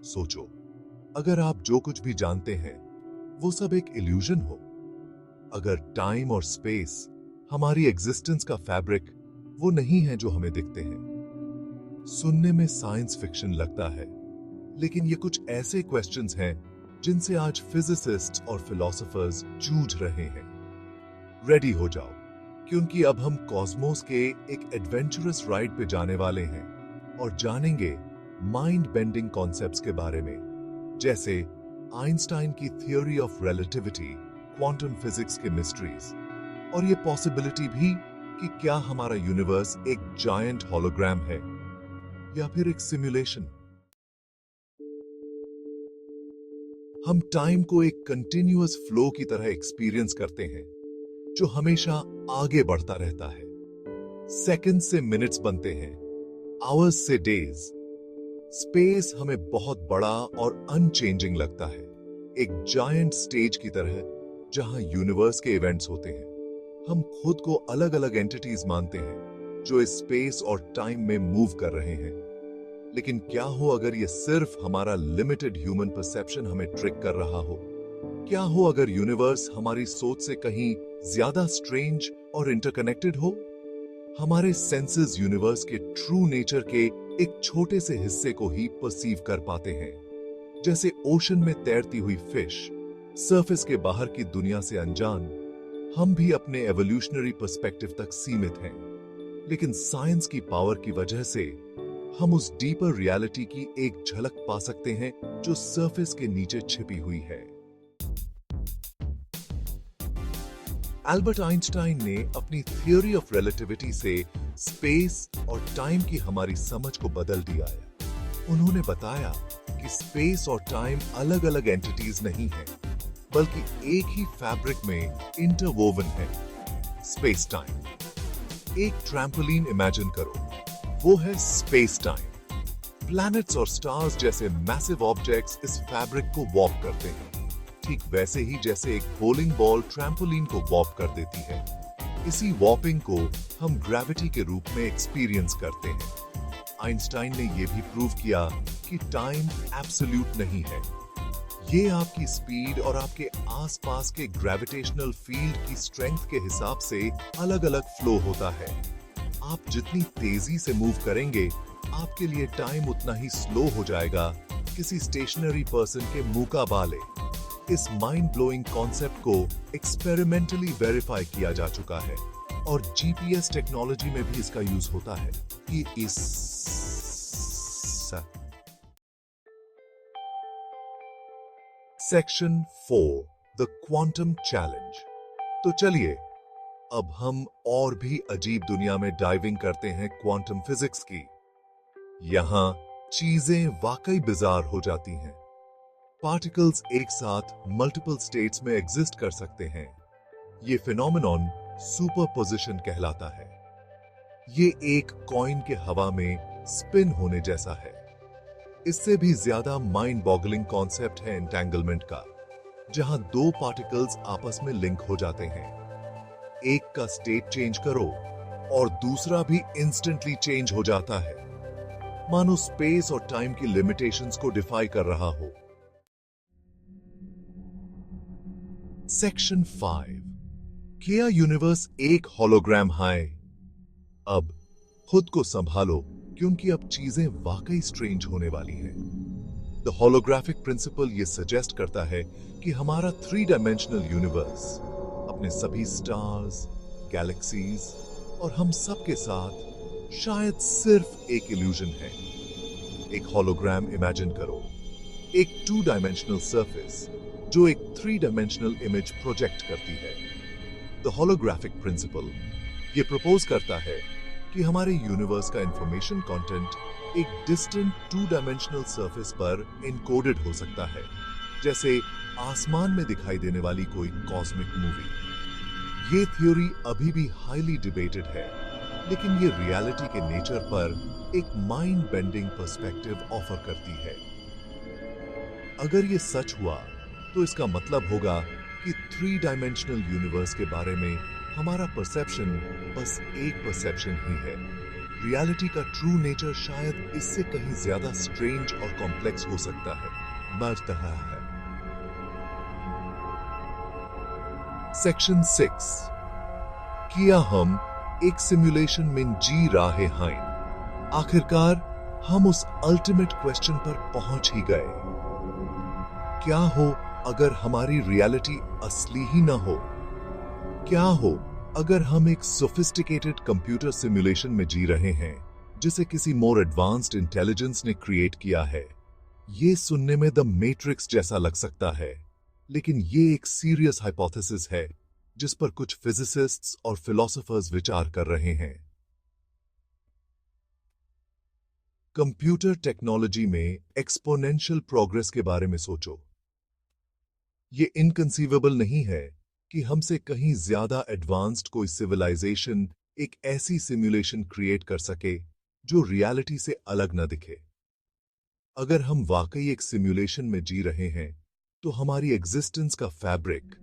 सोचो, अगर आप जो कुछ भी जानते हैं वो सब एक इल्यूजन हो, अगर टाइम और स्पेस हमारी एग्जिस्टेंस का फैब्रिक वो नहीं है जो हमें दिखते हैं। सुनने में साइंस फिक्शन लगता है, लेकिन ये कुछ ऐसे क्वेश्चंस हैं जिनसे आज फिजिसिस्ट्स और फिलोसोफर्स जूझ रहे हैं। रेडी हो जाओ, क्योंकि अब हम कॉस्मोस के एक एडवेंचरस राइड पे जाने वाले हैं और जानेंगे माइंड बेंडिंग कॉन्सेप्ट्स के बारे में, जैसे आइंस्टाइन की theory of relativity, quantum physics के मिस्ट्रीज, और ये पॉसिबिलिटी भी कि क्या हमारा यूनिवर्स एक जायंट होलोग्राम है या फिर एक सिमुलेशन। हम टाइम को एक कंटिन्यूअस फ्लो की तरह एक्सपीरियंस करते हैं जो हमेशा आगे बढ़ता रहता है। सेकंड से मिनट्स बनते हैं, आवर्स से डेज। स्पेस हमें बहुत बड़ा और अनचेंजिंग लगता है, एक जायंट स्टेज की तरह जहां यूनिवर्स के इवेंट्स होते हैं। हम खुद को अलग अलग एंटिटीज मानते हैं जो इस स्पेस और टाइम में मूव कर रहे हैं। लेकिन क्या हो अगर ये सिर्फ हमारा लिमिटेड ह्यूमन परसेप्शन हमें ट्रिक कर रहा हो? क्या हो अगर यूनिवर्स हमारी सोच से कहीं ज्यादा स्ट्रेंज और इंटरकनेक्टेड हो? हमारे सेंसेस यूनिवर्स के ट्रू नेचर के एक छोटे से हिस्से को ही परसीव कर पाते हैं, जैसे ओशन में तैरती हुई फिश, सरफेस के बाहर की दुनिया से अनजान। हम भी अपने एवोल्यूशनरी पर्सपेक्टिव तक सीमित हैं, लेकिन साइंस की पावर की वजह से हम उस डीपर रियलिटी की एक झलक पा सकते हैं जो सरफेस के नीचे छिपी हुई है। एल्बर्ट आइंस्टाइन ने अपनी थ्योरी ऑफ रिलेटिविटी से स्पेस और टाइम की हमारी समझ को बदल दिया है। उन्होंने बताया कि स्पेस और टाइम अलग अलग एंटिटीज नहीं है, बल्कि एक ही फैब्रिक में इंटरवोवन है। स्पेस टाइम एक ट्रैम्पोलिन इमेजिन करो, वो है स्पेस टाइम। प्लैनेट्स और स्टार्स जैसे मैसिव ऑब्जेक्ट्स इस फैब्रिक को वॉर्प करते हैं, ठीक वैसे ही जैसे एक बोलिंग बॉल ट्रैम्पोलिन को वॉर्प कर देती है। इसी वॉर्पिंग को हम ग्रेविटी के रूप में एक्सपीरियंस करते हैं। आइंस्टाइन ने यह भी प्रूव किया कि टाइम एब्सोल्यूट नहीं है। ये आपकी स्पीड और आपके आसपास के ग्रेविटेशनल फील्ड की स्ट्रेंथ के हिसाब से अलग अलग फ्लो होता है। आप जितनी तेजी से मूव करेंगे, आपके लिए टाइम उतना ही स्लो हो जाएगा किसी स्टेशनरी पर्सन के मुकाबले। इस माइंड ब्लोइंग कॉन्सेप्ट को एक्सपेरिमेंटली वेरीफाई किया जा चुका है और जीपीएस टेक्नोलॉजी में भी इसका यूज होता है कि इस सेक्शन 4 द क्वांटम चैलेंज। तो चलिए अब हम और भी अजीब दुनिया में डाइविंग करते हैं क्वांटम फिजिक्स की। यहां चीजें वाकई बिजार हो जाती हैं। पार्टिकल्स एक साथ मल्टीपल स्टेट्स में एग्जिस्ट कर सकते हैं। ये फिनोमेनॉन सुपरपोजिशन कहलाता है। ये एक कॉइन के हवा में स्पिन होने जैसा है। इससे भी ज्यादा माइंड बॉगलिंग कॉन्सेप्ट है एंटेंगलमेंट का, जहां दो पार्टिकल्स आपस में लिंक हो जाते हैं। एक का स्टेट चेंज करो और दूसरा भी इंस्टेंटली चेंज हो जाता है, मानो स्पेस और टाइम की लिमिटेशंस को डिफाई कर रहा हो। सेक्शन 5 क्या यूनिवर्स एक होलोग्राम है? अब खुद को संभालो, क्योंकि अब चीजें वाकई स्ट्रेंज होने वाली हैं। द होलोग्राफिक प्रिंसिपल ये सजेस्ट करता है कि हमारा 3 डायमेंशनल यूनिवर्स अपने सभी स्टार्स, गैलेक्सीज और हम सब के साथ शायद सिर्फ एक इल्यूजन है। एक होलोग्राम इमेजिन करो, एक 2 डायमेंशनल सरफेस जो एक 3 डायमेंशनल इमेज प्रोजेक्ट करती है। द होलोग्राफिक प्रिंसिपल ये प्रपोज करता है कि हमारे यूनिवर्स का इंफॉर्मेशन कंटेंट एक डिस्टेंट 2 डायमेंशनल सरफेस पर इनकोडेड हो सकता है, जैसे आसमान में दिखाई देने वाली कोई कॉस्मिक मूवी। ये थ्योरी अभी भी हाईली डिबेटेड है, लेकिन ये रियलिटी के नेचर पर एक माइंड बेंडिंग पर्सपेक्टिव ऑफर करती है। अगर ये सच हुआ तो इसका मतलब होगा कि 3 डायमेंशनल यूनिवर्स के बारे में हमारा परसेप्शन बस एक परसेप्शन ही है, रियलिटी का ट्रू नेचर शायद इससे कहीं ज्यादा स्ट्रेंज और कॉम्प्लेक्स हो सकता है, बढ़ रहा है। सेक्शन 6, किया हम एक सिमुलेशन में जी रहे हैं। आखिरकार हम उस अल्टीमेट क्वेश्चन पर पहुंच ही गए। क्या हो अगर हमारी रियलिटी असली ही ना हो? क्या हो अगर हम एक सोफिस्टिकेटेड कंप्यूटर सिमुलेशन में जी रहे हैं जिसे किसी मोर एडवांस्ड इंटेलिजेंस ने क्रिएट किया है? ये सुनने में द मैट्रिक्स जैसा लग सकता है, लेकिन ये एक सीरियस हाइपोथेसिस है जिस पर कुछ फिजिसिस्ट्स और फिलोसोफर्स विचार कर रहे हैं। कंप्यूटर टेक्नोलॉजी में एक्सपोनेंशियल प्रोग्रेस के बारे में सोचो। ये इनकंसीवेबल नहीं है कि हमसे कहीं ज्यादा एडवांस्ड कोई सिविलाइजेशन एक ऐसी सिमुलेशन क्रिएट कर सके जो रियलिटी से अलग न दिखे। अगर हम वाकई एक सिमुलेशन में जी रहे हैं तो हमारी एग्जिस्टेंस का फैब्रिक,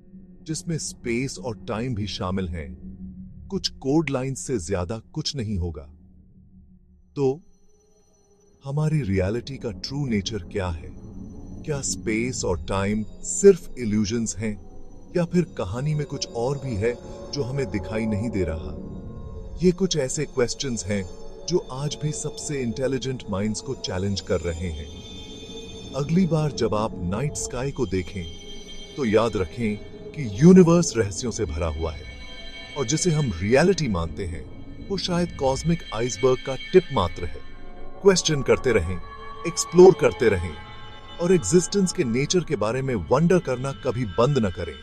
जिसमें स्पेस और टाइम भी शामिल हैं, कुछ कोड लाइंस से ज्यादा कुछ नहीं होगा। तो हमारी रियलिटी का ट्रू नेचर क्या है? क्या स्पेस और टाइम सिर्फ इल्यूजन्स हैं, या फिर कहानी में कुछ और भी है जो हमें दिखाई नहीं दे रहा? ये कुछ ऐसे क्वेश्चंस हैं जो आज भी सबसे इंटेलिजेंट माइंड्स को चैलेंज कर रहे हैं। अगली बार जब आप नाइट स्काई को देखें तो याद रखें कि यूनिवर्स रहस्यों से भरा हुआ है, और जिसे हम रियलिटी मानते हैं वो शायद कॉस्मिक आइसबर्ग का टिप मात्र है। क्वेश्चन करते रहें, एक्सप्लोर करते रहें, और एग्जिस्टेंस के नेचर के बारे में वंडर करना कभी बंद न करें।